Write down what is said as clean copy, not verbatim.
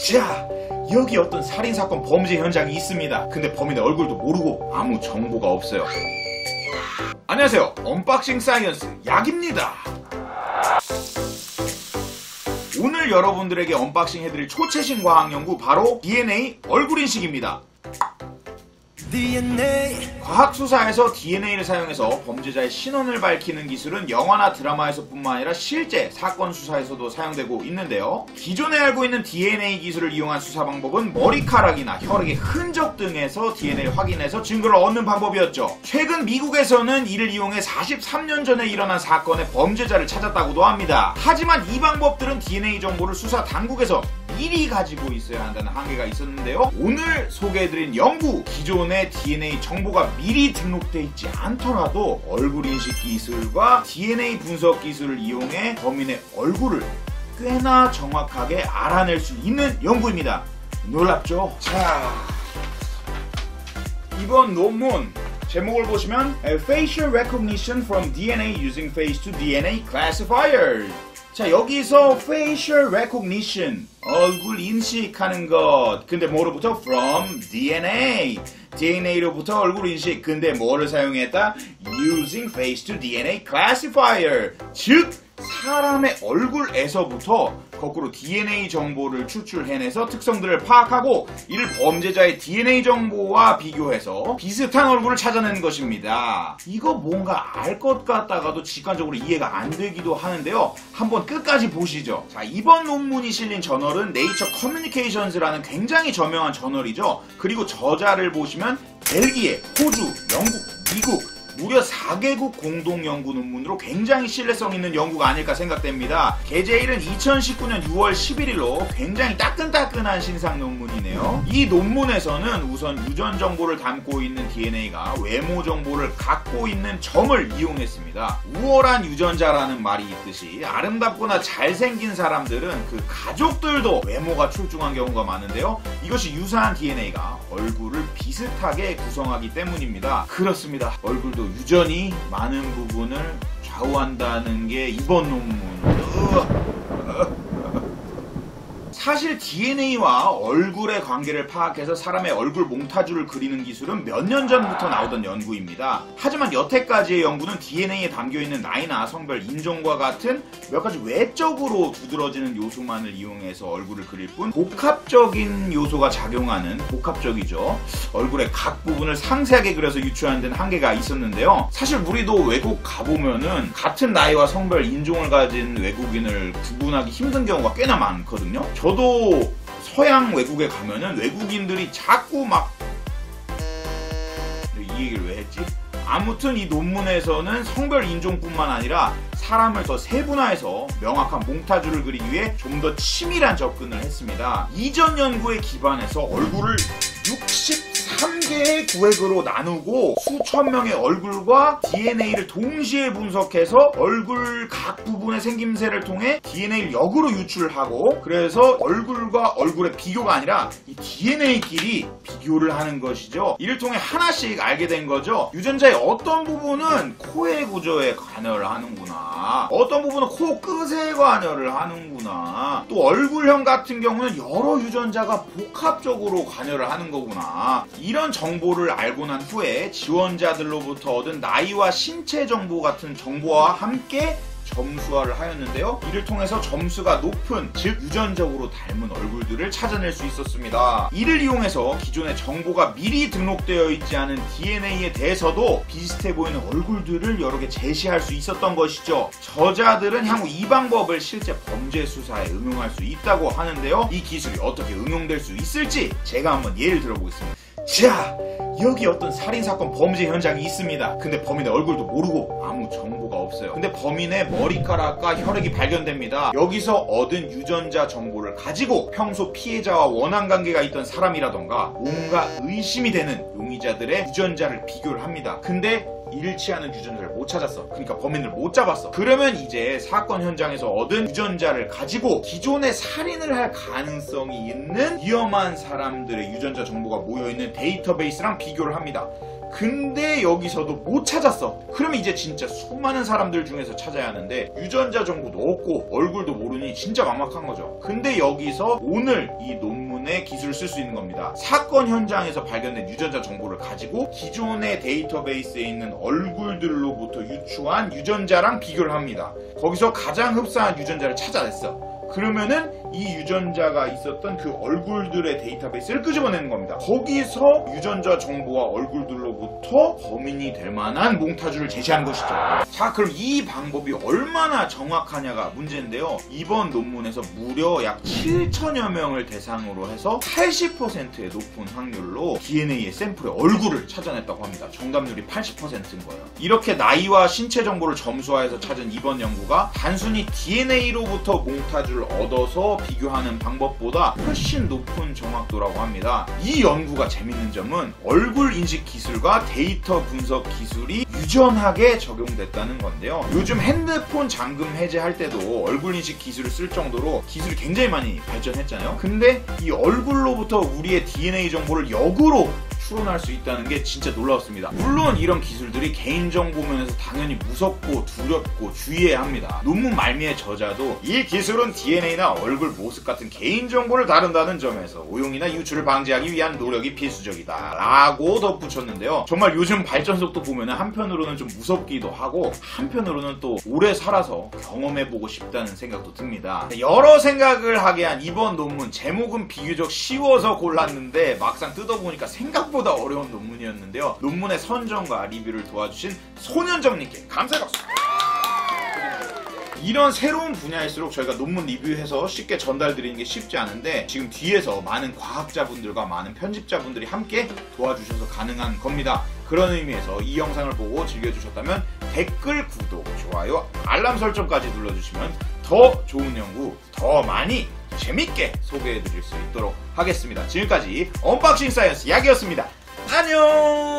자, 여기 어떤 살인사건 범죄 현장이 있습니다. 근데 범인의 얼굴도 모르고 아무 정보가 없어요. 안녕하세요, 언박싱 사이언스 약입니다. 오늘 여러분들에게 언박싱 해드릴 초최신 과학연구, 바로 DNA 얼굴인식입니다. 과학수사에서 DNA를 사용해서 범죄자의 신원을 밝히는 기술은 영화나 드라마에서뿐만 아니라 실제 사건 수사에서도 사용되고 있는데요. 기존에 알고 있는 DNA 기술을 이용한 수사 방법은 머리카락이나 혈액의 흔적 등에서 DNA를 확인해서 증거를 얻는 방법이었죠. 최근 미국에서는 이를 이용해 43년 전에 일어난 사건의 범죄자를 찾았다고도 합니다. 하지만 이 방법들은 DNA 정보를 수사 당국에서 미리 가지고 있어야 한다는 한계가 있었는데요. 오늘 소개해드린 연구, 기존의 DNA 정보가 미리 등록되어 있지 않더라도 얼굴인식 기술과 DNA 분석 기술을 이용해 범인의 얼굴을 꽤나 정확하게 알아낼 수 있는 연구입니다. 놀랍죠? 자, 이번 논문 제목을 보시면 Facial Recognition from DNA using Face to DNA Classifiers. 자, 여기서 facial recognition, 얼굴 인식하는 것. 근데 뭐로부터? From DNA. DNA로부터 얼굴 인식. 근데 뭐를 사용했다? Using face to DNA classifier. 즉, 사람의 얼굴에서부터 거꾸로 DNA 정보를 추출해내서 특성들을 파악하고 이를 범죄자의 DNA 정보와 비교해서 비슷한 얼굴을 찾아내는 것입니다. 이거 뭔가 알 것 같다가도 직관적으로 이해가 안 되기도 하는데요. 한번 끝까지 보시죠. 자, 이번 논문이 실린 저널은 네이처 커뮤니케이션스라는 굉장히 저명한 저널이죠. 그리고 저자를 보시면 벨기에, 호주, 영국, 미국 무려 4개국 공동 연구 논문으로 굉장히 신뢰성 있는 연구가 아닐까 생각됩니다. 게재일은 2019년 6월 11일로 굉장히 따끈따끈한 신상 논문이네요. 이 논문에서는 우선 유전 정보를 담고 있는 DNA가 외모 정보를 갖고 있는 점을 이용했습니다. 우월한 유전자라는 말이 있듯이 아름답거나 잘생긴 사람들은 그 가족들도 외모가 출중한 경우가 많은데요. 이것이 유사한 DNA가 얼굴을 비슷하게 구성하기 때문입니다. 그렇습니다. 얼굴도 유전이 많은 부분을 좌우한다는 게 이번 논문. 사실 DNA와 얼굴의 관계를 파악해서 사람의 얼굴 몽타주를 그리는 기술은 몇 년 전부터 나오던 연구입니다. 하지만 여태까지의 연구는 DNA에 담겨있는 나이나 성별, 인종과 같은 몇 가지 외적으로 두드러지는 요소만을 이용해서 얼굴을 그릴 뿐, 복합적인 요소가 작용하는, 복합적이죠, 얼굴의 각 부분을 상세하게 그려서 유추하는 데는 한계가 있었는데요. 사실 우리도 외국 가보면은 같은 나이와 성별, 인종을 가진 외국인을 구분하기 힘든 경우가 꽤나 많거든요. 저도 서양 외국에 가면은 외국인들이 자꾸 막, 이 얘기를 왜 했지? 아무튼 이 논문에서는 성별, 인종뿐만 아니라 사람을 더 세분화해서 명확한 몽타주를 그리기 위해 좀 더 치밀한 접근을 했습니다. 이전 연구에 기반해서 얼굴을 63개의 구획으로 나누고 수천 명의 얼굴과 DNA를 동시에 분석해서 얼굴 각 부분의 생김새를 통해 DNA를 역으로 유출하고, 그래서 얼굴과 얼굴의 비교가 아니라 이 DNA끼리 비교를 하는 것이죠. 이를 통해 하나씩 알게 된 거죠. 유전자의 어떤 부분은 코의 구조에 관여를 하는구나, 어떤 부분은 코 끝에 관여를 하는구나, 또 얼굴형 같은 경우는 여러 유전자가 복합적으로 관여를 하는 거구나. 이런 정보를 알고 난 후에 지원자들로부터 얻은 나이와 신체 정보 같은 정보와 함께 점수화를 하였는데요. 이를 통해서 점수가 높은, 즉 유전적으로 닮은 얼굴들을 찾아낼 수 있었습니다. 이를 이용해서 기존의 정보가 미리 등록되어 있지 않은 DNA에 대해서도 비슷해 보이는 얼굴들을 여러 개 제시할 수 있었던 것이죠. 저자들은 향후 이 방법을 실제 범죄 수사에 응용할 수 있다고 하는데요. 이 기술이 어떻게 응용될 수 있을지 제가 한번 예를 들어보겠습니다. 자, 여기 어떤 살인사건 범죄 현장이 있습니다. 근데 범인의 얼굴도 모르고 아무 정보가 없어요. 근데 범인의 머리카락과 혈액이 발견됩니다. 여기서 얻은 유전자 정보를 가지고 평소 피해자와 원한 관계가 있던 사람이라던가 뭔가 의심이 되는 용의자들의 유전자를 비교를 합니다. 근데 일치하는 유전자를 못 찾았어. 그러니까 범인을 못 잡았어. 그러면 이제 사건 현장에서 얻은 유전자를 가지고 기존에 살인을 할 가능성이 있는 위험한 사람들의 유전자 정보가 모여있는 데이터베이스랑 비교를 합니다. 근데 여기서도 못 찾았어. 그러면 이제 진짜 수많은 사람들 중에서 찾아야 하는데 유전자 정보도 없고 얼굴도 모르니 진짜 막막한 거죠. 근데 여기서 오늘 이 논문의 기술을 쓸 수 있는 겁니다. 사건 현장에서 발견된 유전자 정보를 가지고 기존의 데이터베이스에 있는 얼굴들로부터 유추한 유전자랑 비교를 합니다. 거기서 가장 흡사한 유전자를 찾아냈어. 그러면은 이 유전자가 있었던 그 얼굴들의 데이터베이스를 끄집어내는 겁니다. 거기서 유전자 정보와 얼굴들로부터 범인이 될 만한 몽타주를 제시하는 것이죠. 자, 그럼 이 방법이 얼마나 정확하냐가 문제인데요. 이번 논문에서 무려 약 7천여 명을 대상으로 해서 80%의 높은 확률로 DNA의 샘플의 얼굴을 찾아냈다고 합니다. 정답률이 80%인 거예요. 이렇게 나이와 신체 정보를 점수화해서 찾은 이번 연구가 단순히 DNA로부터 몽타주를 얻어서 비교하는 방법보다 훨씬 높은 정확도라고 합니다. 이 연구가 재밌는 점은 얼굴 인식 기술과 데이터 분석 기술이 유전하게 적용됐다는 건데요. 요즘 핸드폰 잠금 해제할 때도 얼굴 인식 기술을 쓸 정도로 기술이 굉장히 많이 발전했잖아요. 근데 이 얼굴로부터 우리의 DNA 정보를 역으로 추론할 수 있다는 게 진짜 놀라웠습니다. 물론 이런 기술들이 개인정보 면에서 당연히 무섭고 두렵고 주의해야 합니다. 논문 말미의 저자도 이 기술은 DNA나 얼굴 모습 같은 개인정보를 다룬다는 점에서 오용이나 유출을 방지하기 위한 노력이 필수적이다 라고 덧붙였는데요. 정말 요즘 발전 속도 보면 한편으로는 좀 무섭기도 하고 한편으로는 또 오래 살아서 경험해보고 싶다는 생각도 듭니다. 여러 생각을 하게 한 이번 논문, 제목은 비교적 쉬워서 골랐는데 막상 뜯어보니까 생각보다 어려운 논문이었는데요. 논문의 선정과 리뷰를 도와주신 손현정님께 감사의 박수! 이런 새로운 분야일수록 저희가 논문 리뷰해서 쉽게 전달드리는 게 쉽지 않은데 지금 뒤에서 많은 과학자분들과 많은 편집자분들이 함께 도와주셔서 가능한 겁니다. 그런 의미에서 이 영상을 보고 즐겨주셨다면 댓글, 구독, 좋아요, 알람 설정까지 눌러주시면 더 좋은 연구, 더 많이 재밌게 소개해드릴 수 있도록 하겠습니다. 지금까지 언박싱 사이언스 약이었습니다. 안녕!